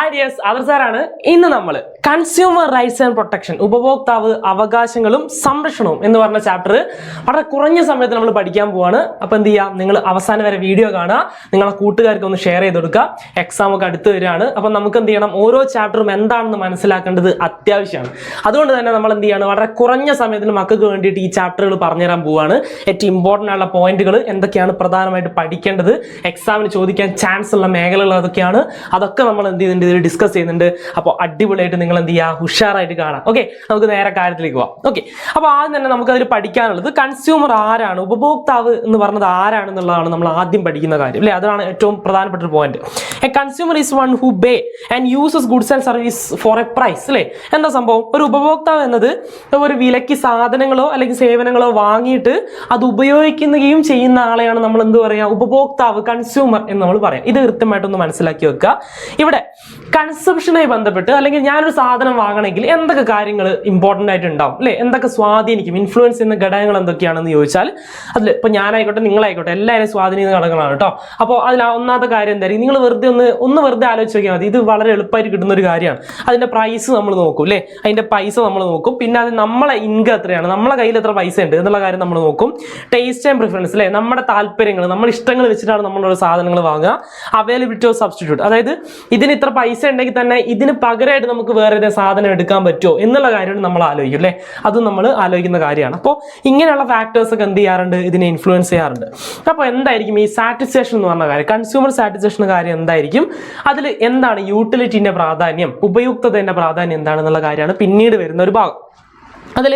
Hi dears, Adarsaran. ഇന്ന് നമ്മൾ consumer rights and protection ഉപഭോക്താവ് അവകാശങ്ങളും സംരക്ഷണവും എന്ന് പറഞ്ഞ ചാപ്റ്റർ വളരെ കുറഞ്ഞ സമയത്ത് നമ്മൾ പഠിക്കാൻ പോവാണ്. അപ്പോൾ എന്ത് ചെയ്യാം, നിങ്ങൾ അവസാനം വരെ വീഡിയോ കാണുക, നിങ്ങളെ കൂട്ടുകാർക്ക് ഒന്ന് ഷെയർ ചെയ്ത് കൊടുക്കുക. എക്സാം ഒക്കെ അടുത്ത് വരികയാണ്. അപ്പോൾ നമുക്ക് എന്ത് ചെയ്യണം, ഓരോ ചാപ്റ്ററും എന്താണെന്ന് മനസ്സിലാക്കേണ്ടത് അത്യാവശ്യമാണ്. അതുകൊണ്ട് തന്നെ നമ്മൾ എന്ത് ചെയ്യണം, വളരെ കുറഞ്ഞ സമയത്തിൽ മക്കൾക്ക് വേണ്ടിയിട്ട് ഈ ചാപ്റ്ററുകൾ പറഞ്ഞുതരാൻ പോവാണ്. ഏറ്റവും ഇമ്പോർട്ടൻ്റ് ആയുള്ള പോയിന്റുകൾ എന്തൊക്കെയാണ് പ്രധാനമായിട്ട് പഠിക്കേണ്ടത്, എക്സാമിന് ചോദിക്കാൻ ചാൻസ് ഉള്ള മേഖലകൾ അതൊക്കെയാണ്, അതൊക്കെ നമ്മൾ എന്ത് ചെയ്യുന്നുണ്ട്, ഇതിൽ ഡിസ്കസ് ചെയ്യുന്നുണ്ട്. അപ്പോൾ അടിപൊളിയായിട്ട് നിങ്ങൾ എന്ത് ചെയ്യുക, ഉഷാറായിട്ട് കാണാം. ഓക്കെ, നമുക്ക് നേരെ കാര്യത്തിലേക്ക് പോവാം. ഓക്കെ, അപ്പോൾ ആദ്യം തന്നെ നമുക്ക് അതിൽ പഠിക്കാനുള്ളത് കൺസ്യൂമർ ആരാണ്, ഉപഭോക്താവ് എന്ന് പറഞ്ഞത് ആരാണെന്നുള്ളതാണ് നമ്മൾ ആദ്യം പഠിക്കുന്ന കാര്യം അല്ലേ. അതാണ് ഏറ്റവും പ്രധാനപ്പെട്ട ഒരു point. A consumer is one who pay and uses goods and service for a price അല്ലേ. എന്താ സംഭവം, ഒരു ഉപഭോക്താവ് എന്നത് ഒരു വിലയ്ക്ക് സാധനങ്ങളോ അല്ലെങ്കിൽ സേവനങ്ങളോ വാങ്ങിയിട്ട് അത് ഉപയോഗിക്കുകയും ചെയ്യുന്ന ആളെയാണ് നമ്മൾ എന്ത് പറയുക, ഉപഭോക്താവ്, കൺസ്യൂമർ എന്ന് നമ്മൾ പറയാം. ഇത് കൃത്യമായിട്ടൊന്ന് മനസ്സിലാക്കി വെക്കുക. ഇവിടെ കൺസംഷനുമായി ബന്ധപ്പെട്ട് അല്ലെങ്കിൽ ഞാനൊരു സാധനം വാങ്ങണമെങ്കിൽ എന്തൊക്കെ കാര്യങ്ങൾ ഇമ്പോർട്ടൻ്റ് ആയിട്ട് ഉണ്ടാവും അല്ലേ, എന്തൊക്കെ സ്വാധീനിക്കും, ഇൻഫ്ലുവൻസ് ചെയ്യുന്ന ഘടകങ്ങൾ എന്തൊക്കെയാണെന്ന് ചോദിച്ചാൽ അതിൽ ഇപ്പോൾ ഞാനായിക്കോട്ടെ നിങ്ങളായിക്കോട്ടെ എല്ലാവരും സ്വാധീനിക്കുന്ന ഘടകങ്ങളാണ് കേട്ടോ. അപ്പോൾ അതിൽ ഒന്നാമത്തെ കാര്യം എന്തായിരിക്കും, നിങ്ങൾ വെറുതെ ആലോചിച്ച് നോക്കിയാൽ മതി. ഇത് വളരെ എളുപ്പമായിട്ട് കിട്ടുന്ന ഒരു കാര്യമാണ്. അതിൻ്റെ പ്രൈസ് നമ്മൾ നോക്കും അല്ലേ, അതിൻ്റെ പൈസ നമ്മൾ നോക്കും. പിന്നെ അത് നമ്മളെ ഇൻകം എത്രയാണ്, നമ്മളെ കയ്യിൽ എത്ര പൈസ ഉണ്ട് എന്നുള്ള കാര്യം നമ്മൾ നോക്കും. ടേസ്റ്റ് ആൻഡ് പ്രിഫറൻസ് അല്ലേ, നമ്മുടെ താല്പര്യങ്ങൾ, നമ്മുടെ ഇഷ്ടങ്ങൾ വെച്ചിട്ടാണ് നമ്മളോട് സാധനങ്ങൾ വാങ്ങുക. അവൈലബിലിറ്റി ഓഫ് സബ്സ്റ്റിറ്റ്യൂട്ട്, അതായത് ഇതിന് ഇത്ര പൈസ ഉണ്ടെങ്കിൽ തന്നെ ഇതിന് പകരമായിട്ട് നമുക്ക് വേറെ ഏതെങ്കിലും സാധനം എടുക്കാൻ പറ്റുമോ എന്നുള്ള കാര്യമാണ് നമ്മൾ ആലോചിക്കും അല്ലേ. അതും നമ്മൾ ആലോചിക്കുന്ന കാര്യമാണ്. അപ്പോൾ ഇങ്ങനെയുള്ള ഫാക്ടേഴ്സ് ഒക്കെ എന്ത് ചെയ്യാറുണ്ട്, ഇതിനെ ഇൻഫ്ലുവൻസ് ചെയ്യാറുണ്ട്. അപ്പോൾ എന്തായിരിക്കും ഈ സാറ്റിസ്ഫാക്ഷൻ എന്ന് പറഞ്ഞ കാര്യം, കൺസ്യൂമർ സാറ്റിസ്ഫാക്ഷൻ കാര്യം എന്തായിരിക്കും, അതിൽ എന്താണ് യൂട്ടിലിറ്റിന്റെ പ്രാധാന്യം, ഉപയുക്തതയുടെ പ്രാധാന്യം എന്താണെന്നുള്ള കാര്യമാണ് പിന്നീട് വരുന്ന ഒരു ഭാഗം. അതിൽ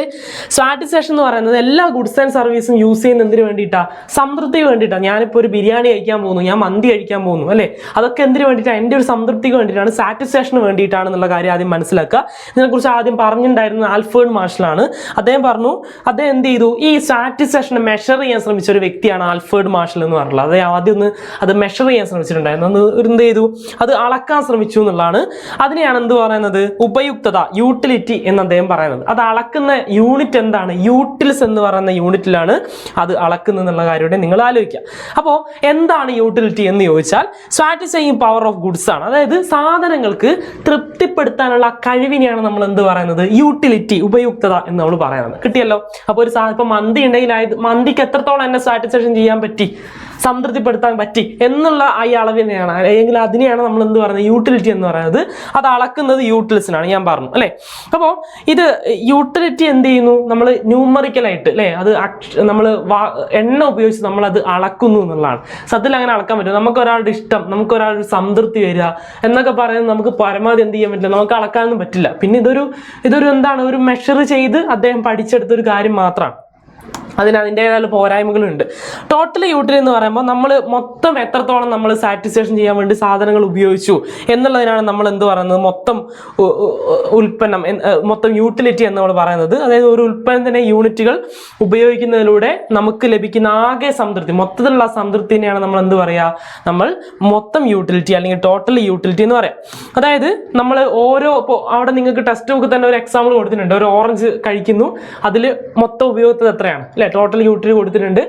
സാറ്റിസ്ഫാക്ഷൻ എന്ന് പറയുന്നത് എല്ലാ ഗുഡ്സ് ആൻഡ് സർവീസും യൂസ് ചെയ്യുന്നതിന് വേണ്ടിയിട്ടാണ്, സംതൃപ്തിക്ക് വേണ്ടിയിട്ടാണ്. ഞാനിപ്പോൾ ഒരു ബിരിയാണി കഴിക്കാൻ പോകുന്നു, ഞാൻ മന്തി കഴിക്കാൻ പോകുന്നു അല്ലേ, അതൊക്കെ എന്തിനു വേണ്ടിയിട്ടാണ്, എൻ്റെ ഒരു സംതൃപ്തിക്ക് വേണ്ടിയിട്ടാണ്, സാറ്റിസ്ഫാക്ഷന് വേണ്ടിയിട്ടാണെന്നുള്ള കാര്യം ആദ്യം മനസ്സിലാക്കുക. ഇതിനെക്കുറിച്ച് ആദ്യം പറഞ്ഞിട്ടുണ്ടായിരുന്നത് ആൽഫ്രഡ് മാർഷലാണ്. അദ്ദേഹം എന്ത് ചെയ്തു, ഈ സാറ്റിസ്ഫാക്ഷനെ മെഷർ ചെയ്യാൻ ശ്രമിച്ച ഒരു വ്യക്തിയാണ് ആൽഫ്രഡ് മാർഷൽ എന്ന് പറഞ്ഞിട്ടുള്ളത്. അദ്ദേഹം ആദ്യം അത് മെഷർ ചെയ്യാൻ ശ്രമിച്ചിട്ടുണ്ടായിരുന്നു, എന്ത് ചെയ്തു, അത് അളക്കാൻ ശ്രമിച്ചു എന്നുള്ളതാണ്. അതിനെയാണ് എന്ത് പറയുന്നത്, ഉപയുക്തത, യൂട്ടിലിറ്റി എന്ന് അദ്ദേഹം പറയുന്നത്. അത് അളക്കുന്ന യൂണിറ്റ് എന്താണ്, യൂട്ടിൽസ് എന്ന് പറയുന്ന യൂണിറ്റിലാണ് അത് അളക്കുന്നത് എന്നുള്ള കാര്യം നിങ്ങൾ ആലോചിക്കുക. അപ്പോൾ എന്താണ് യൂട്ടിലിറ്റി എന്ന് ചോദിച്ചാൽ സാറ്റിസ്ഫൈയിങ് പവർ ഓഫ് ഗുഡ്സ് ആണ്. അതായത് സാധനങ്ങൾക്ക് തൃപ്തിപ്പെടുത്താനുള്ള കഴിവിനെയാണ് നമ്മൾ എന്ത് പറയുന്നത്, യൂട്ടിലിറ്റി, ഉപയുക്തത എന്ന് നമ്മൾ പറയുന്നത്. കിട്ടിയല്ലോ. അപ്പോൾ ഒരു ഇപ്പം മന്തി ഉണ്ടെങ്കിൽ മന്തിക്ക് എത്രത്തോളം എന്നെ സാറ്റിസ്ഫാക്ഷൻ ചെയ്യാൻ പറ്റി, സംതൃപ്തിപ്പെടുത്താൻ പറ്റി എന്നുള്ള ഈ അളവിനെയാണ്, അല്ലെങ്കിൽ അതിനെയാണ് നമ്മൾ എന്ത് പറയുന്നത്, യൂട്ടിലിറ്റി എന്ന് പറയുന്നത്. അത് അളക്കുന്നത് യൂട്ടിൽസിനാണ്, ഞാൻ പറഞ്ഞു അല്ലേ. അപ്പോൾ ഇത് യൂട്ടിലിറ്റി എന്ത് ചെയ്യുന്നു, നമ്മൾ ന്യൂമറിക്കലായിട്ട് അല്ലേ, അത് നമ്മൾ എണ്ണ ഉപയോഗിച്ച് നമ്മളത് അളക്കുന്നു എന്നുള്ളതാണ്. സത്യത്തിൽ അങ്ങനെ അളക്കാൻ പറ്റും. നമുക്ക് ഒരാളുടെ ഇഷ്ടം, നമുക്ക് ഒരാളുടെ സംതൃപ്തി വരിക എന്നൊക്കെ പറയുന്നത് നമുക്ക് പരമാവധി എന്ത് ചെയ്യാൻ പറ്റില്ല, നമുക്ക് അളക്കാനൊന്നും പറ്റില്ല. പിന്നെ ഇതൊരു എന്താണ്, ഒരു മെഷർ ചെയ്ത് അദ്ദേഹം പഠിച്ചെടുത്തൊരു കാര്യം മാത്രമാണ്. അതിൻ്റെതായ പോരായ്മകളുണ്ട്. ടോട്ടൽ യൂട്ടിലിറ്റി എന്ന് പറയുമ്പോൾ നമ്മൾ മൊത്തം എത്രത്തോളം നമ്മൾ സാറ്റിസ്ഫാക്ഷൻ ചെയ്യാൻ വേണ്ടി സാധനങ്ങൾ ഉപയോഗിച്ചു എന്നുള്ളതിനാണ് നമ്മൾ എന്ത് പറയുന്നത്, മൊത്തം ഉൽപ്പന്നം, മൊത്തം യൂട്ടിലിറ്റി എന്ന് നമ്മൾ പറയുന്നത്. അതായത് ഒരു ഉൽപ്പന്നത്തിൻ്റെ യൂണിറ്റുകൾ ഉപയോഗിക്കുന്നതിലൂടെ നമുക്ക് ലഭിക്കുന്ന ആകെ സംതൃപ്തി, മൊത്തത്തിലുള്ള സംതൃപ്തിനെയാണ് നമ്മൾ എന്ത് പറയുക, നമ്മൾ മൊത്തം യൂട്ടിലിറ്റി അല്ലെങ്കിൽ ടോട്ടൽ യൂട്ടിലിറ്റി എന്ന് പറയാം. അതായത് നമ്മൾ ഇപ്പോൾ അവിടെ നിങ്ങൾക്ക് ടെക്സ്റ്റ് ബുക്ക് തന്നെ ഒരു എക്സാമ്പിൾ കൊടുത്തിട്ടുണ്ട്. ഒരു ഓറഞ്ച് കഴിക്കുന്നു, അതിൽ മൊത്തം ഉപയോഗത്തിൽ എത്രയാണ് അല്ലെ, ടോട്ടൽ യൂട്ടിലിറ്റി കൊടുത്തിട്ടുണ്ട്.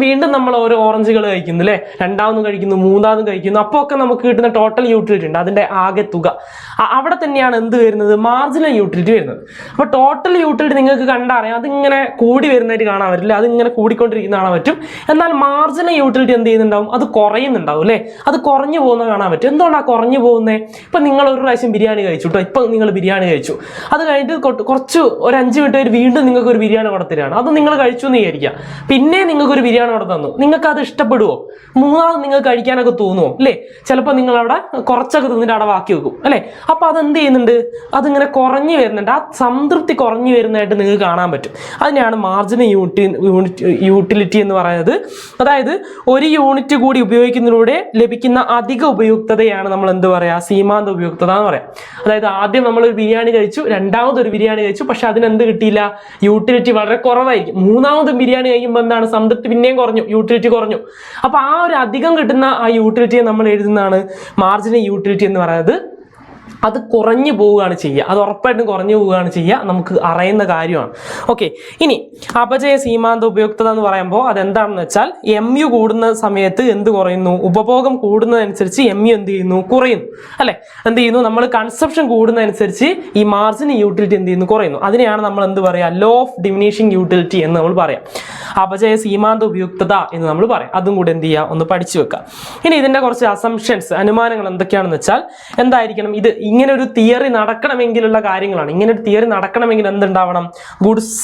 വീണ്ടും നമ്മൾ ഓരോ ഓറഞ്ചുകൾ കഴിക്കുന്നു അല്ലെ, രണ്ടാമതും കഴിക്കുന്നു, മൂന്നാമതും കഴിക്കുന്നു. അപ്പോൾ ഒക്കെ നമുക്ക് കിട്ടുന്ന ടോട്ടൽ യൂട്ടിലിറ്റി ഉണ്ട്, അതിന്റെ ആകെ തുക. അവിടെ തന്നെയാണ് എന്ത് വരുന്നത്, മാർജിനൽ യൂട്ടിലിറ്റി വരുന്നത്. അപ്പോൾ ടോട്ടൽ യൂട്ടിലിറ്റി നിങ്ങൾക്ക് കണ്ടറിയാം, അതിങ്ങനെ കൂടി വരുന്നതായിട്ട് കാണാൻ പറ്റില്ല, അതിങ്ങനെ കൂടിക്കൊണ്ടിരിക്കുന്ന കാണാൻ പറ്റും. എന്നാൽ മാർജിനൽ യൂട്ടിലിറ്റി എന്ത് ചെയ്യുന്നുണ്ടാവും, അത് കുറയുന്നുണ്ടാവും അല്ലേ, അത് കുറഞ്ഞു പോകുന്നത് കാണാൻ പറ്റും. എന്തുകൊണ്ടാണ് കുറഞ്ഞു പോകുന്നത്, ഇപ്പം നിങ്ങൾ ഒരു പ്രാവശ്യം ബിരിയാണി കഴിച്ചു കേട്ടോ, ഇപ്പം നിങ്ങൾ ബിരിയാണി കഴിച്ചു, അത് കഴിഞ്ഞിട്ട് കുറച്ച് ഒരു 5 മിനിറ്റ് വീണ്ടും നിങ്ങൾക്ക് ഒരു ബിരിയാണി കൊടുത്തിട്ടാണ്, അത് നിങ്ങൾ കഴിച്ചു എന്ന് വിചാരിക്കുക. പിന്നെ നിങ്ങൾക്ക് ഒരു ബിരിയാണി അവിടെ തന്നു, നിങ്ങൾക്ക് അത് ഇഷ്ടപ്പെടുവോ, മൂന്നാമത് നിങ്ങൾക്ക് കഴിക്കാനൊക്കെ തോന്നുമോ അല്ലേ. ചിലപ്പോൾ നിങ്ങൾ അവിടെ കുറച്ചൊക്കെ തിന്നിട്ട് അവിടെ ബാക്കി വെക്കും അല്ലേ. അപ്പോൾ അതെന്ത് ചെയ്യുന്നുണ്ട്, അതിങ്ങനെ കുറഞ്ഞു വരുന്നുണ്ട്, ആ സംതൃപ്തി കുറഞ്ഞു വരുന്നതായിട്ട് നിങ്ങൾക്ക് കാണാൻ പറ്റും. അതിനെയാണ് മാർജിനൽ യൂട്ടിലിറ്റി എന്ന് പറയുന്നത്. അതായത് ഒരു യൂണിറ്റ് കൂടി ഉപയോഗിക്കുന്നതിലൂടെ ലഭിക്കുന്ന അധിക ഉപയുക്തതയാണ് നമ്മൾ എന്ത് പറയുക, സീമാന്ത ഉപയുക്തത എന്ന് പറയാം. അതായത് ആദ്യം നമ്മളൊരു ബിരിയാണി കഴിച്ചു, രണ്ടാമതൊരു ബിരിയാണി കഴിച്ചു, പക്ഷെ അതിനെന്ത് കിട്ടിയില്ല, യൂട്ടിലിറ്റി വളരെ കുറവായിരിക്കും. മൂന്നാമത് ബിരിയാണി കഴിയുമ്പോൾ എന്താണ്, സംതൃപ്തി പിന്നെയും കുറഞ്ഞു, യൂട്ടിലിറ്റി കുറഞ്ഞു. അപ്പോൾ ആ ഒരു അധികം കിട്ടുന്ന ആ യൂട്ടിലിറ്റിയെ നമ്മൾ എഴുതുന്നതാണ് മാർജിനൽ യൂട്ടിലിറ്റി എന്ന് പറയുന്നത്. അത് കുറഞ്ഞു പോവുകയാണ് ചെയ്യുക. അത് ഉറപ്പായിട്ടും കുറഞ്ഞു പോവുകയാണ് ചെയ്യുക. നമുക്ക് അറിയുന്ന കാര്യമാണ്. ഓക്കെ, ഇനി അപചയ സീമാന്ത ഉപയുക്തത എന്ന് പറയുമ്പോൾ അതെന്താണെന്ന് വെച്ചാൽ MU കൂടുന്ന സമയത്ത് എന്ത് കുറയുന്നു? ഉപഭോഗം കൂടുന്നതനുസരിച്ച് MU എന്ത് ചെയ്യുന്നു? കുറയുന്നു അല്ലെ? എന്ത് ചെയ്യുന്നു? നമ്മൾ കൺസപ്ഷൻ കൂടുന്നതനുസരിച്ച് ഈ മാർജിൻ യൂട്ടിലിറ്റി എന്ത് ചെയ്യുന്നു? കുറയുന്നു. അതിനെയാണ് നമ്മൾ എന്ത് പറയുക? ലോ ഓഫ് ഡിമിനിഷിങ് യൂട്ടിലിറ്റി എന്ന് നമ്മൾ പറയാം. അപചയ സീമാന്ത ഉപയുക്തത എന്ന് നമ്മൾ പറയാം. അതും കൂടെ എന്ത് ചെയ്യുക? ഒന്ന് പഠിച്ചു വെക്കുക. ഇനി ഇതിന്റെ കുറച്ച് അസംഷൻസ്, അനുമാനങ്ങൾ എന്തൊക്കെയാണെന്ന് വെച്ചാൽ എന്തായിരിക്കണം? ഇത് ഇങ്ങനെ ഒരു തിയറി നടക്കണമെങ്കിലുള്ള കാര്യങ്ങളാണ്. ഇങ്ങനെ ഒരു തിയറി നടക്കണമെങ്കിൽ എന്തുണ്ടാവണം? ഗുഡ്സ്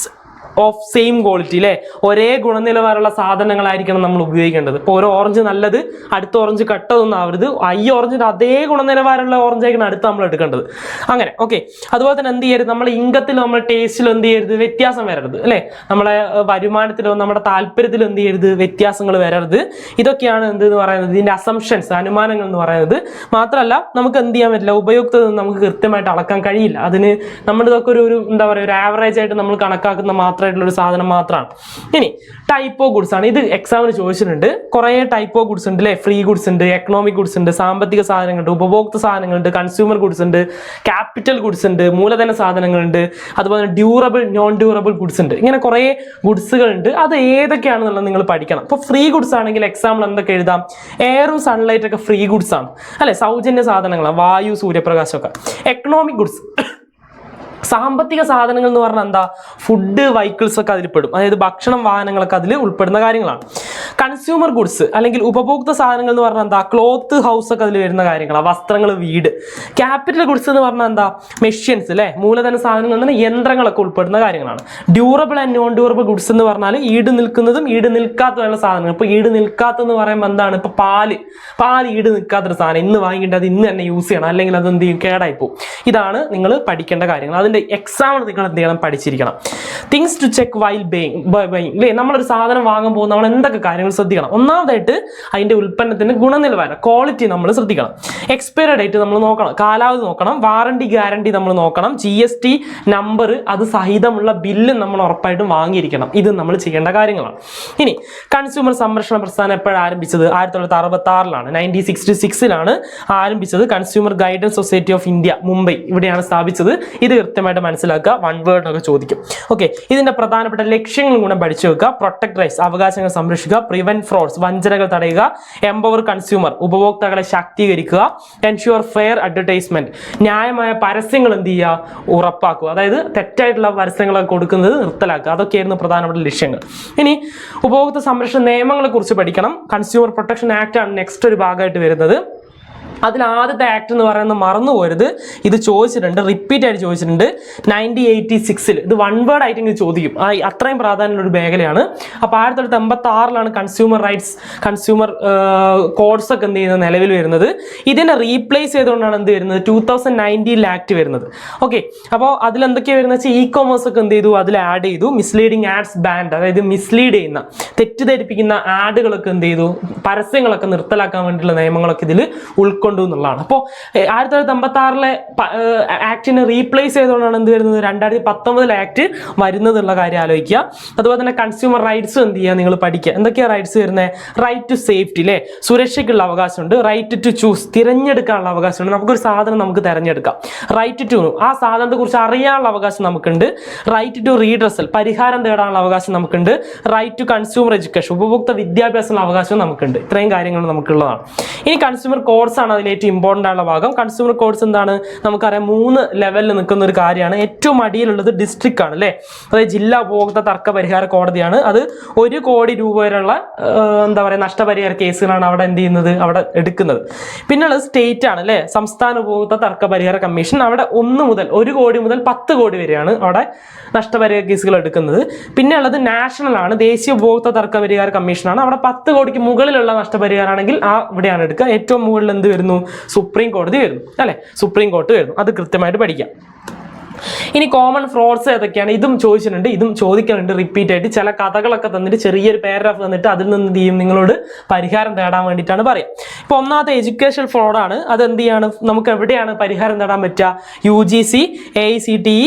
ഓഫ് സെയിം ക്വാളിറ്റി അല്ലേ? ഒരേ ഗുണനിലവാരമുള്ള സാധനങ്ങളായിരിക്കണം നമ്മൾ ഉപയോഗിക്കേണ്ടത്. ഇപ്പോൾ ഒരു ഓറഞ്ച് നല്ലത് അടുത്ത ഓറഞ്ച് കട്ടതൊന്നും ആവരുത്. ഈ ഓറഞ്ചിന്റെ അതേ ഗുണനിലവാരമുള്ള ഓറഞ്ച് ആയിരിക്കണം അടുത്ത് നമ്മൾ എടുക്കേണ്ടത്. അങ്ങനെ ഓക്കെ. അതുപോലെ തന്നെ എന്ത് ചെയ്യരുത്? നമ്മൾ ഇൻകത്തിലോ നമ്മുടെ ടേസ്റ്റിലോ എന്ത് ചെയ്യരുത്? വ്യത്യാസം വരരുത് അല്ലേ? നമ്മളെ വരുമാനത്തിലോ നമ്മുടെ താല്പര്യത്തിലോ എന്ത് ചെയ്യരുത്? വ്യത്യാസങ്ങൾ വരരുത്. ഇതൊക്കെയാണ് എന്ത് എന്ന് പറയുന്നത്? ഇതിന്റെ അസംഷൻസ്, അനുമാനങ്ങൾ എന്ന് പറയുന്നത്. മാത്രമല്ല നമുക്ക് എന്ത് ചെയ്യാൻ പറ്റില്ല? ഉപയുക്തത നമുക്ക് കൃത്യമായിട്ട് അളക്കാൻ കഴിയില്ല. അതിന് നമ്മളിതൊക്കെ ഒരു എന്താ പറയുക, ഒരു ആവറേജ് ആയിട്ട് നമ്മൾ കണക്കാക്കുന്ന മാത്രമായിട്ടുള്ള ഒരു സാധനം മാത്രമാണ്. ഇനി ടൈപ്പ് ഓഫ് ഗുഡ്സ് ആണ്. ഇത് എക്സാമിന് ചോദിച്ചിട്ടുണ്ട്. കുറേ ടൈപ്പ് ഓഫ് ഗുഡ്സ് ഉണ്ട് അല്ലേ? ഫ്രീ ഗുഡ്സ് ഉണ്ട്, എക്കണോമിക് ഗുഡ്സ് ഉണ്ട്, സാമ്പത്തിക സാധനങ്ങളുണ്ട്, ഉപഭോക്തൃ സാധനങ്ങളുണ്ട്, കൺസ്യൂമർ ഗുഡ്സ് ഉണ്ട്, ക്യാപിറ്റൽ ഗുഡ്സ് ഉണ്ട്, മൂലധന സാധനങ്ങളുണ്ട്, അതുപോലെ ഡ്യൂറബിൾ നോൺ ഡ്യൂറബിൾ ഗുഡ്സ് ഉണ്ട്. ഇങ്ങനെ കുറേ ഗുഡ്സുകൾ ഉണ്ട്. അത് ഏതൊക്കെയാണെന്നുള്ളത് നിങ്ങൾ പഠിക്കണം. ഇപ്പോൾ ഫ്രീ ഗുഡ്സ് ആണെങ്കിൽ എക്സാമ്പിൾ എന്തൊക്കെ എഴുതാം? എയറും സൺലൈറ്റ് ഒക്കെ ഫ്രീ ഗുഡ്സ് ആണ് അല്ലെ? സൗജന്യ സാധനങ്ങളാണ്, വായു, സൂര്യപ്രകാശമൊക്കെ. എക്കണോമിക് ഗുഡ്സ്, സാമ്പത്തിക സാധനങ്ങൾ എന്ന് പറഞ്ഞാൽ എന്താ? ഫുഡ്, വെഹിക്കിൾസ് ഒക്കെ അതിൽ പെടും. അതായത് ഭക്ഷണം, വാഹനങ്ങളൊക്കെ അതിൽ ഉൾപ്പെടുന്ന കാര്യങ്ങളാണ്. കൺസ്യൂമർ ഗുഡ്സ് അല്ലെങ്കിൽ ഉപഭോക്തൃ സാധനങ്ങൾ എന്ന് പറഞ്ഞാൽ എന്താ? ക്ലോത്ത്, ഹൗസ് ഒക്കെ അതിൽ വരുന്ന കാര്യങ്ങളാണ്, വസ്ത്രങ്ങൾ, വീട്. ക്യാപിറ്റൽ ഗുഡ്സ് എന്ന് പറഞ്ഞാൽ എന്താ? മെഷീൻസ് അല്ലേ? മൂലധന സാധനങ്ങൾ എന്ന് പറഞ്ഞാൽ യന്ത്രങ്ങളൊക്കെ ഉൾപ്പെടുന്ന കാര്യങ്ങളാണ്. Durable and non durable goods എന്ന് പറഞ്ഞാൽ ഈട് നിൽക്കുന്നതും ഈട് നിൽക്കാത്തതുള്ള സാധനങ്ങൾ. ഇപ്പോൾ ഈട് നിൽക്കാത്തെന്ന് പറയുമ്പോൾ എന്താണ്? ഇപ്പോൾ പാല് ഈട് നിൽക്കാത്തൊരു സാധനം. ഇന്ന് വാങ്ങിയിട്ട് അത് ഇന്ന് തന്നെ യൂസ് ചെയ്യണം, അല്ലെങ്കിൽ അത് എന്ത് ചെയ്യും? കേടായി പോകും. ഇതാണ് നിങ്ങൾ പഠിക്കേണ്ട കാര്യങ്ങൾ. അതിന്റെ എക്സാമിന് നിങ്ങൾ എന്ത് ചെയ്യണം? പഠിച്ചിരിക്കണം. Things to check while buying അല്ലേ? നമ്മളൊരു സാധനം വാങ്ങാൻ പോകുമ്പോൾ നമ്മൾ എന്തൊക്കെ കാര്യങ്ങൾ ശ്രദ്ധിക്കണം? ഒന്നാമതായിട്ട് അതിന്റെ ഉൽപ്പന്നത്തിന്റെ ഗുണനിലവാരം, ക്വാളിറ്റി നമ്മൾ ശ്രദ്ധിക്കണം. എക്സ്പയറി ഡേറ്റ് നമ്മൾ നോക്കണം, കാലാവധി നോക്കണം, വാറണ്ടി ഗ്യാരണ്ടി നമ്മൾ നോക്കണം, GST നമ്പർ അത് സഹിതമുള്ള ബില്ല് നമ്മൾ ഉറപ്പായിട്ടും വാങ്ങിയിരിക്കണം. ഇത് നമ്മൾ ചെയ്യേണ്ട കാര്യങ്ങളാണ്. ഇനി കൺസ്യൂമർ സംരക്ഷണ പ്രസ്ഥാനം എപ്പോഴാണ് ആരംഭിച്ചത്? 1966 1966 ആരംഭിച്ചത്. Consumer guidance society of India, Mumbai, ഇവിടെയാണ് സ്ഥാപിച്ചത്. ഇത് കൃത്യമായിട്ട് മനസ്സിലാക്കുക. വൺ വേർഡൊക്കെ ചോദിക്കും. ഓക്കെ, ഇതിന്റെ പ്രധാനപ്പെട്ട ലക്ഷ്യങ്ങളും കൂടെ പഠിച്ചു വെക്കുക. പ്രൊട്ടക്ട് റൈറ്റ്സ്, അവകാശങ്ങൾ സംരക്ഷിക്കുക. പ്രിവെന്റ് ഫ്രോഡ്സ്, വഞ്ചനകൾ തടയുക. എംപവർ കൺസ്യൂമർ, ഉപഭോക്താക്കളെ ശാക്തീകരിക്കുക. എൻഷ്യൂർ ഫെയർ അഡ്വർടൈസ്മെന്റ്, ന്യായമായ പരസ്യങ്ങൾ എന്ത് ചെയ്യുക? ഉറപ്പാക്കുക. അതായത് തെറ്റായിട്ടുള്ള പരസ്യങ്ങളൊക്കെ കൊടുക്കുന്നത് നിർത്തലാക്കുക. അതൊക്കെയായിരുന്നു പ്രധാനപ്പെട്ട ലക്ഷ്യങ്ങൾ. ഇനി ഉപഭോക്തൃ സംരക്ഷണ നിയമങ്ങളെ കുറിച്ച് പഠിക്കണം. കൺസ്യൂമർ പ്രൊട്ടക്ഷൻ ആക്ട് ആണ് നെക്സ്റ്റ് ഒരു ഭാഗമായിട്ട് വരുന്നത്. അതിൽ ആദ്യത്തെ ആക്ട് എന്ന് പറയുന്നത് മറന്നു പോരുത്. ഇത് ചോദിച്ചിട്ടുണ്ട്, റിപ്പീറ്റ് ആയിട്ട് ചോദിച്ചിട്ടുണ്ട്. 1986 ഇത് വൺ വേർഡ് ആയിട്ട് ഇങ്ങനെ ചോദിക്കും. അത്രയും പ്രാധാന്യമുള്ള ഒരു മേഖലയാണ്. അപ്പോൾ 1986 കൺസ്യൂമർ റൈറ്റ്സ്, കൺസ്യൂമർ കോഡ്സ് ഒക്കെ എന്ത് ചെയ്യുന്നത്? നിലവിൽ വരുന്നത്. ഇതിനെ റീപ്ലേസ് ചെയ്തുകൊണ്ടാണ് എന്ത് വരുന്നത്? 2019 ആക്ട് വരുന്നത്. ഓക്കെ, അപ്പോൾ അതിലെന്തൊക്കെയാണ് വരുന്നത് വെച്ചാൽ ഇ-കോമേഴ്സ് ഒക്കെ എന്ത് ചെയ്തു? അതിൽ ആഡ് ചെയ്തു. മിസ്ലീഡിങ് ആഡ്സ് ബാൻഡ്, അതായത് മിസ്ലീഡ് ചെയ്യുന്ന, തെറ്റിദ്ധരിപ്പിക്കുന്ന ആഡുകളൊക്കെ എന്ത് ചെയ്തു? പരസ്യങ്ങളൊക്കെ നിർത്തലാക്കാൻ വേണ്ടിയുള്ള നിയമങ്ങളൊക്കെ ഇതിൽ ഉൾക്കൊണ്ടു എന്നുള്ളതാണ്. അപ്പോൾ 1956 ആക്ടിനെ റീപ്ലേസ് ചെയ്തുകൊണ്ടാണ് എന്ത് വരുന്നത്? 2019 ആക്ട് വരുന്നതുള്ള കാര്യം ആലോചിക്കുക. അതുപോലെ തന്നെ കൺസ്യൂമർ റൈറ്റ്സ് എന്ത് ചെയ്യുക? നിങ്ങൾ പഠിക്കുക. എന്തൊക്കെയാണ് റൈറ്റ്സ് വരുന്നത്? റൈറ്റ് ടു സേഫ്റ്റി അല്ലേ? സുരക്ഷയ്ക്കുള്ള അവകാശമുണ്ട്. റൈറ്റ് ടു ചൂസ്, തിരഞ്ഞെടുക്കാനുള്ള അവകാശമുണ്ട്. നമുക്കൊരു സാധനം നമുക്ക് തിരഞ്ഞെടുക്കാം. റൈറ്റ് ടു, ആ സാധനത്തെ കുറിച്ച് അറിയാനുള്ള അവകാശം നമുക്കുണ്ട്. റൈറ്റ് ടു റീഡ്രസൽ, പരിഹാരം തേടാനുള്ള അവകാശം നമുക്കുണ്ട്. റൈറ്റ് ടു കൺസ്യൂമർ എഡ്യൂക്കേഷൻ, ഉപഭോക്തൃ വിദ്യാഭ്യാസമുള്ള അവകാശം നമുക്കുണ്ട്. ഇത്രയും കാര്യങ്ങൾ നമുക്കുള്ളതാണ്. ഇനി കൺസ്യൂമർ കോഡ്സ് ആണ് അതിൽ ഏറ്റവും ഇമ്പോർട്ടൻ്റ് ആയുള്ള ഭാഗം. കൺസ്യൂമർ കോഡ്സ് എന്താണ്? നമുക്കറിയാം 3 ലെവലിൽ നിൽക്കുന്ന ഒരു കാര്യമാണ്. ഏറ്റവും അടിയിലുള്ളത് ഡിസ്ട്രിക്ട് ആണ് അല്ലേ? അതായത് ജില്ലാ ഉപഭോക്തൃ തർക്ക പരിഹാര കോടതിയാണ്. അത് 1 കോടി രൂപ വരെയുള്ള എന്താ പറയുക നഷ്ടപരിഹാര കേസുകളാണ് അവിടെ എന്ത് ചെയ്യുന്നത്? അവിടെ എടുക്കുന്നത്. പിന്നുള്ളത് സ്റ്റേറ്റ് ആണ് അല്ലേ? സംസ്ഥാന ഉപഭോക്തൃ തർക്ക പരിഹാര കമ്മീഷൻ. അവിടെ 1 കോടി മുതൽ 10 കോടി വരെയാണ് അവിടെ നഷ്ടപരിഹാര കേസുകൾ എടുക്കുന്നത്. പിന്നെ ഉള്ളത് നാഷണൽ ആണ്, ദേശീയ ഉപഭോക്തൃ തർക്ക പരിഹാര കമ്മീഷനാണ്. അവിടെ 10 കോടിക്ക് മുകളിലുള്ള നഷ്ടപരിഹാരമാണെങ്കിൽ ഇവിടെയാണ് എടുക്കുക. ഏറ്റവും മുകളിൽ എന്ത് വരുന്നു? സുപ്രീം കോടതി വരുന്നു അല്ലെ? സുപ്രീം കോർട്ട് വരുന്നു. അത് കൃത്യമായിട്ട് പഠിക്കാം. ഇനി കോമൺ ഫ്രോഡ്സ് ഏതൊക്കെയാണ് ഇതും ചോദിച്ചിട്ടുണ്ട്, ഇതും ചോദിക്കാനുണ്ട് റിപ്പീറ്റ് ആയിട്ട്. ചില കഥകളൊക്കെ തന്നിട്ട് ചെറിയൊരു പാരഗ്രാഫ് തന്നിട്ട് അതിൽ നിന്ന് എന്ത് ചെയ്യും നിങ്ങളോട് പരിഹാരം തേടാൻ വേണ്ടിയിട്ടാണ് പറയുക. ഇപ്പോൾ ഒന്നാമത്തെ എഡ്യൂക്കേഷൻ ഫ്രോഡാണ്. അത് എന്ത് ചെയ്യാണ് നമുക്ക് എവിടെയാണ് പരിഹാരം തേടാൻ പറ്റുക? UGC, AICTE,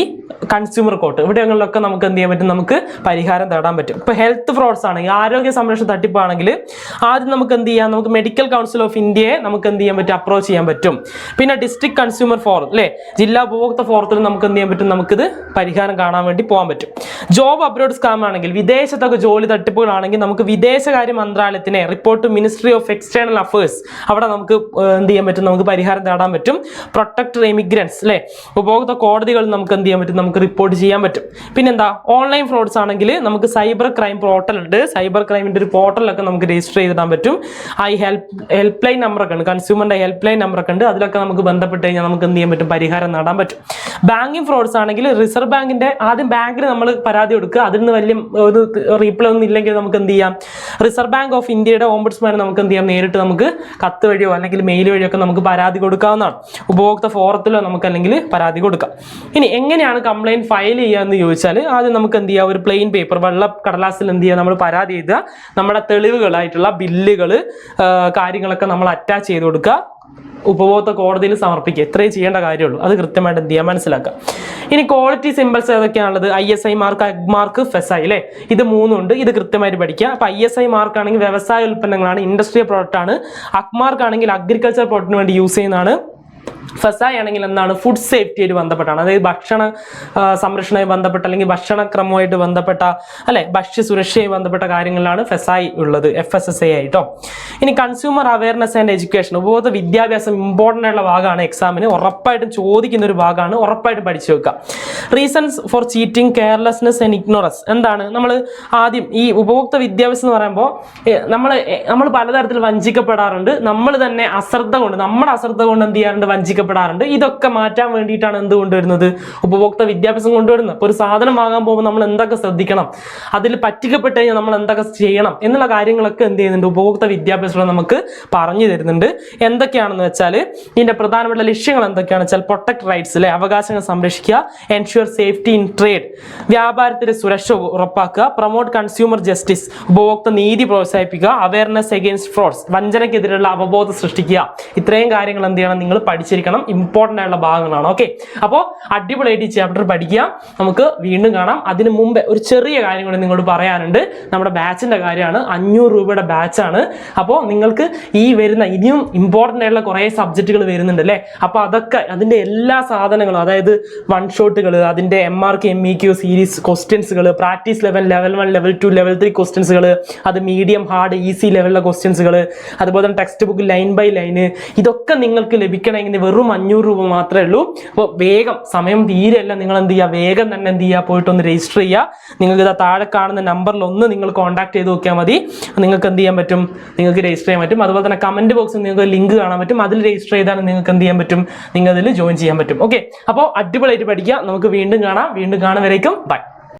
കൺസ്യൂമർ കോർട്ട് ഇവിടെങ്ങളിലൊക്കെ നമുക്ക് എന്ത് ചെയ്യാൻ പറ്റും, നമുക്ക് പരിഹാരം തേടാൻ പറ്റും. ഇപ്പോൾ ഹെൽത്ത് ഫ്രോഡ്സ് ആണെങ്കിൽ ആരോഗ്യ സംരക്ഷണ തട്ടിപ്പാണെങ്കിൽ ആദ്യം നമുക്ക് എന്ത് ചെയ്യാം, നമുക്ക് മെഡിക്കൽ കൗൺസിൽ ഓഫ് ഇന്ത്യയെ നമുക്ക് എന്ത് ചെയ്യാൻ പറ്റും, അപ്രോച്ച് ചെയ്യാൻ പറ്റും. പിന്നെ ഡിസ്ട്രിക്ട് കൺസ്യൂമർ ഫോറം അല്ലേ, ജില്ലാ ഉപഭോക്തൃ ഫോറത്തിൽ നമുക്ക് എന്ത് ചെയ്യാൻ പറ്റും, നമുക്കിത് പരിഹാരം കാണാൻ വേണ്ടി പോകാൻ പറ്റും. ജോബ് അബ്രോഡ് സ്കാം ആണെങ്കിൽ വിദേശത്തൊക്കെ ജോലി തട്ടിപ്പുകളാണെങ്കിൽ നമുക്ക് വിദേശകാര്യ മന്ത്രാലയത്തിനെ report ministry of external affairs അവിടെ നമുക്ക് എന്ത് ചെയ്യാൻ പറ്റും, നമുക്ക് പരിഹാരം തേടാൻ പറ്റും. പ്രൊട്ടക്ടർ എമിഗ്രൻസ് അല്ലേ, ഉപഭോക്തൃ കോടതികളിൽ നമുക്ക് എന്ത് ചെയ്യാൻ പറ്റും, നമുക്ക് റിപ്പോർട്ട് ചെയ്യാൻ പറ്റും. പിന്നെന്താ ഓൺലൈൻ ഫ്രോഡ്സ് ആണെങ്കിൽ നമുക്ക് സൈബർ ക്രൈം പോർട്ടൽ ഉണ്ട്, സൈബർ ക്രൈമിന്റെ ഒരു പോർട്ടലൊക്കെ നമുക്ക് രജിസ്റ്റർ ചെയ്തിടാൻ പറ്റും. ഹെൽപ്പ് ലൈൻ നമ്പറൊക്കെ ഉണ്ട്, കൺസ്യൂമറിന്റെ ഹെൽപ്പ് ലൈൻ നമ്പറൊക്കെ ഉണ്ട്, അതിലൊക്കെ നമുക്ക് ബന്ധപ്പെട്ട് കഴിഞ്ഞാൽ നമുക്ക് എന്ത് ചെയ്യാൻ പറ്റും, പരിഹാരം നേടാൻ പറ്റും. ബാങ്കിങ് ഫ്രോഡ്സ് ആണെങ്കിൽ റിസർവ് ബാങ്കിന്റെ ആദ്യം ബാങ്കിൽ നമ്മൾ പരാതി കൊടുക്കുക, അതിൽ നിന്ന് വലിയ ഒരു റീപ്ലൈ ഒന്നും ഇല്ലെങ്കിൽ നമുക്ക് എന്ത് ചെയ്യാം, റിസർവ് ബാങ്ക് ഓഫ് ഇന്ത്യയുടെ ഓംബുഡ്സ്മാനെ നമുക്ക് എന്ത് ചെയ്യാം, നേരിട്ട് നമുക്ക് കത്ത് വഴിയോ അല്ലെങ്കിൽ മെയിൽ വഴിയോ ഒക്കെ നമുക്ക് പരാതി കൊടുക്കാവുന്നതാണ്. ഉപഭോക്തൃ ഫോറത്തിലോ നമുക്ക് അല്ലെങ്കിൽ പരാതി കൊടുക്കാം. ഇനി എങ്ങനെയാണ് കംപ്ലൈന്റ് ഫയൽ ചെയ്യാന്ന് ചോദിച്ചാൽ ആദ്യം നമുക്ക് എന്ത് ചെയ്യാം, ഒരു പ്ലെയിൻ പേപ്പർ വെള്ള കടലാസിൽ എന്ത് ചെയ്യുക, നമ്മൾ പരാതി എഴുതുക, നമ്മുടെ തെളിവുകളായിട്ടുള്ള ബില്ലുകൾ കാര്യങ്ങളൊക്കെ നമ്മൾ അറ്റാച്ച് ചെയ്ത് കൊടുക്കുക, ഉപഭോക്തൃ കോടതിയിൽ സമർപ്പിക്കുക. ഇത്രയും ചെയ്യേണ്ട കാര്യമുള്ളൂ, അത് കൃത്യമായിട്ട് എന്ത് ചെയ്യാൻ മനസ്സിലാക്കുക. ഇനി ക്വാളിറ്റി സിമ്പിൾസ് ഏതൊക്കെയാണുള്ളത്? ISI mark, Agmark, FSI അല്ലേ, ഇത് മൂന്നുണ്ട്, ഇത് കൃത്യമായിട്ട് പഠിക്കുക. അപ്പോൾ ISI മാർക്ക് ആണെങ്കിൽ വ്യവസായ ഉൽപ്പന്നങ്ങളാണ്, ഇൻഡസ്ട്രിയൽ പ്രോഡക്റ്റ് ആണ്. അഗ് മാർക്ക് ആണെങ്കിൽ അഗ്രികൾച്ചർ പ്രോഡക്റ്റിന് വേണ്ടി യൂസ് ചെയ്യുന്നതാണ്. FSI ആണെങ്കിൽ എന്താണ്, ഫുഡ് സേഫ്റ്റിയായിട്ട് ബന്ധപ്പെട്ടാണ്, അതായത് ഭക്ഷണ സംരക്ഷണവുമായി ബന്ധപ്പെട്ട അല്ലെങ്കിൽ ഭക്ഷണക്രമവുമായിട്ട് ബന്ധപ്പെട്ട അല്ലെ ഭക്ഷ്യ സുരക്ഷയുമായി ബന്ധപ്പെട്ട കാര്യങ്ങളിലാണ് FSI ഉള്ളത്, FSSAI ആയിട്ടോ. ഇനി കൺസ്യൂമർ അവയർനെസ് ആൻഡ് എഡ്യൂക്കേഷൻ, ഉപഭോക്തൃ വിദ്യാഭ്യാസം ഇമ്പോർട്ടൻ്റ് ആയിട്ടുള്ള ഭാഗമാണ്, എക്സാമിന് ഉറപ്പായിട്ടും ചോദിക്കുന്ന ഒരു ഭാഗമാണ്, ഉറപ്പായിട്ടും പഠിച്ചു വെക്കുക. Reasons for cheating, carelessness and ignorance എന്താണ്? നമ്മൾ ആദ്യം ഈ ഉപഭോക്തൃ വിദ്യാഭ്യാസം എന്ന് പറയുമ്പോൾ നമ്മൾ പലതരത്തിൽ വഞ്ചിക്കപ്പെടാറുണ്ട്, നമ്മൾ തന്നെ നമ്മുടെ അശ്രദ്ധ കൊണ്ട് എന്ത് ചെയ്യാറുണ്ട്, വഞ്ചിക്കപ്പെടാറുണ്ട്. ഇതൊക്കെ മാറ്റാൻ വേണ്ടിയിട്ടാണ് എന്ത് കൊണ്ടുവരുന്നത്, ഉപഭോക്തൃ വിദ്യാഭ്യാസം കൊണ്ടുവരുന്നത്. അപ്പോൾ ഒരു സാധനം വാങ്ങാൻ പോകുമ്പോൾ നമ്മൾ എന്തൊക്കെ ശ്രദ്ധിക്കണം, അതിൽ പറ്റിക്കപ്പെട്ട് കഴിഞ്ഞാൽ നമ്മൾ എന്തൊക്കെ ചെയ്യണം എന്നുള്ള കാര്യങ്ങളൊക്കെ എന്ത് ചെയ്യുന്നുണ്ട്, ഉപഭോക്തൃ വിദ്യാഭ്യാസം നമുക്ക് പറഞ്ഞു തരുന്നുണ്ട്. എന്തൊക്കെയാണെന്ന് വെച്ചാൽ ഇതിന്റെ പ്രധാനപ്പെട്ട ലക്ഷ്യങ്ങൾ എന്തൊക്കെയാണെന്ന് വെച്ചാൽ പ്രൊട്ടക്ട് റൈറ്റ്സ് അല്ലെ, അവകാശങ്ങൾ സംരക്ഷിക്കുക, എൻഷുർ സേഫ്റ്റി ഇൻ ട്രേഡ്, വ്യാപാരത്തിന്റെ സുരക്ഷ ഉറപ്പാക്കുക, പ്രൊമോട്ട് കൺസ്യൂമർ ജസ്റ്റിസ്, ഉപഭോക്തൃ നീതി പ്രോത്സാഹിപ്പിക്കുക, അവയർനെസ് അഗെയിൻസ്റ്റ് ഫ്രോഡ്സ്, വഞ്ചനയ്ക്കെതിരെയുള്ള അവബോധം സൃഷ്ടിക്കുക. ഇത്രയും കാര്യങ്ങൾ എന്ത് ചെയ്യണം, നിങ്ങൾ പഠിച്ചിരിക്കണം, ഇമ്പോർട്ടൻ്റ് ആയിട്ടുള്ള ഭാഗങ്ങളാണ്. ഓക്കെ, അപ്പോൾ അടിപൊളിയായിട്ട് ഈ ചാപ്റ്റർ പഠിക്കുക. നമുക്ക് വീണ്ടും കാണാം. അതിന് മുമ്പേ ഒരു ചെറിയ കാര്യം കൂടി നിങ്ങളോട് പറയാനുണ്ട്. നമ്മുടെ ബാച്ചിന്റെ കാര്യമാണ്, 500 രൂപയുടെ ബാച്ചാണ്. അപ്പോൾ നിങ്ങൾക്ക് ഈ വരുന്ന ഇനിയും ഇമ്പോർട്ടൻ്റ് ആയിട്ടുള്ള കുറേ സബ്ജക്റ്റുകൾ വരുന്നുണ്ട് അല്ലേ, അപ്പോൾ അതൊക്കെ അതിൻ്റെ എല്ലാ സാധനങ്ങളും, അതായത് വൺ ഷോട്ടുകൾ, അതിൻ്റെ MRQ MEQ സീരീസ് ക്വസ്റ്റ്യൻസുകൾ, പ്രാക്ടീസ് ലെവൽ 1 ലെവൽ 2 ലെവൽ 3 ക്വസ്റ്റ്യൻസുകൾ, അത് മീഡിയം ഹാർഡ് ഈസി ലെവലിലെ ക്വസ്റ്റ്യൻസുകൾ, അതുപോലെ തന്നെ text book line by line, ഇതൊക്കെ നിങ്ങൾക്ക് ലഭിക്കണമെങ്കിൽ വെറും 500 രൂപ മാത്രമേ ഉള്ളൂ. അപ്പോൾ വേഗം, സമയം തീരെയല്ല, നിങ്ങൾ എന്ത് ചെയ്യുക, വേഗം തന്നെ എന്ത് ചെയ്യുക, പോയിട്ടൊന്ന് രജിസ്റ്റർ ചെയ്യുക. നിങ്ങൾക്ക് ഇതാ താഴെ കാണുന്ന നമ്പറിൽ ഒന്ന് നിങ്ങൾ കോൺടാക്ട് ചെയ്ത് നോക്കിയാൽ മതി, നിങ്ങൾക്ക് എന്ത് ചെയ്യാൻ പറ്റും, നിങ്ങൾക്ക് രജിസ്റ്റർ ചെയ്യാൻ പറ്റും. അതുപോലെ തന്നെ കമന്റ് ബോക്സിൽ നിങ്ങൾക്ക് ലിങ്ക് കാണാൻ പറ്റും, അതിൽ രജിസ്റ്റർ ചെയ്താൽ നിങ്ങൾക്ക് എന്ത് ചെയ്യാൻ പറ്റും, നിങ്ങൾ അതിൽ ജോയിൻ ചെയ്യാൻ പറ്റും. ഓക്കെ, അപ്പോൾ അടിപൊളിയായിട്ട് പഠിക്കുക. നമുക്ക് വീണ്ടും കാണാം. വീണ്ടും കാണുന്നവരേക്കും ബൈ.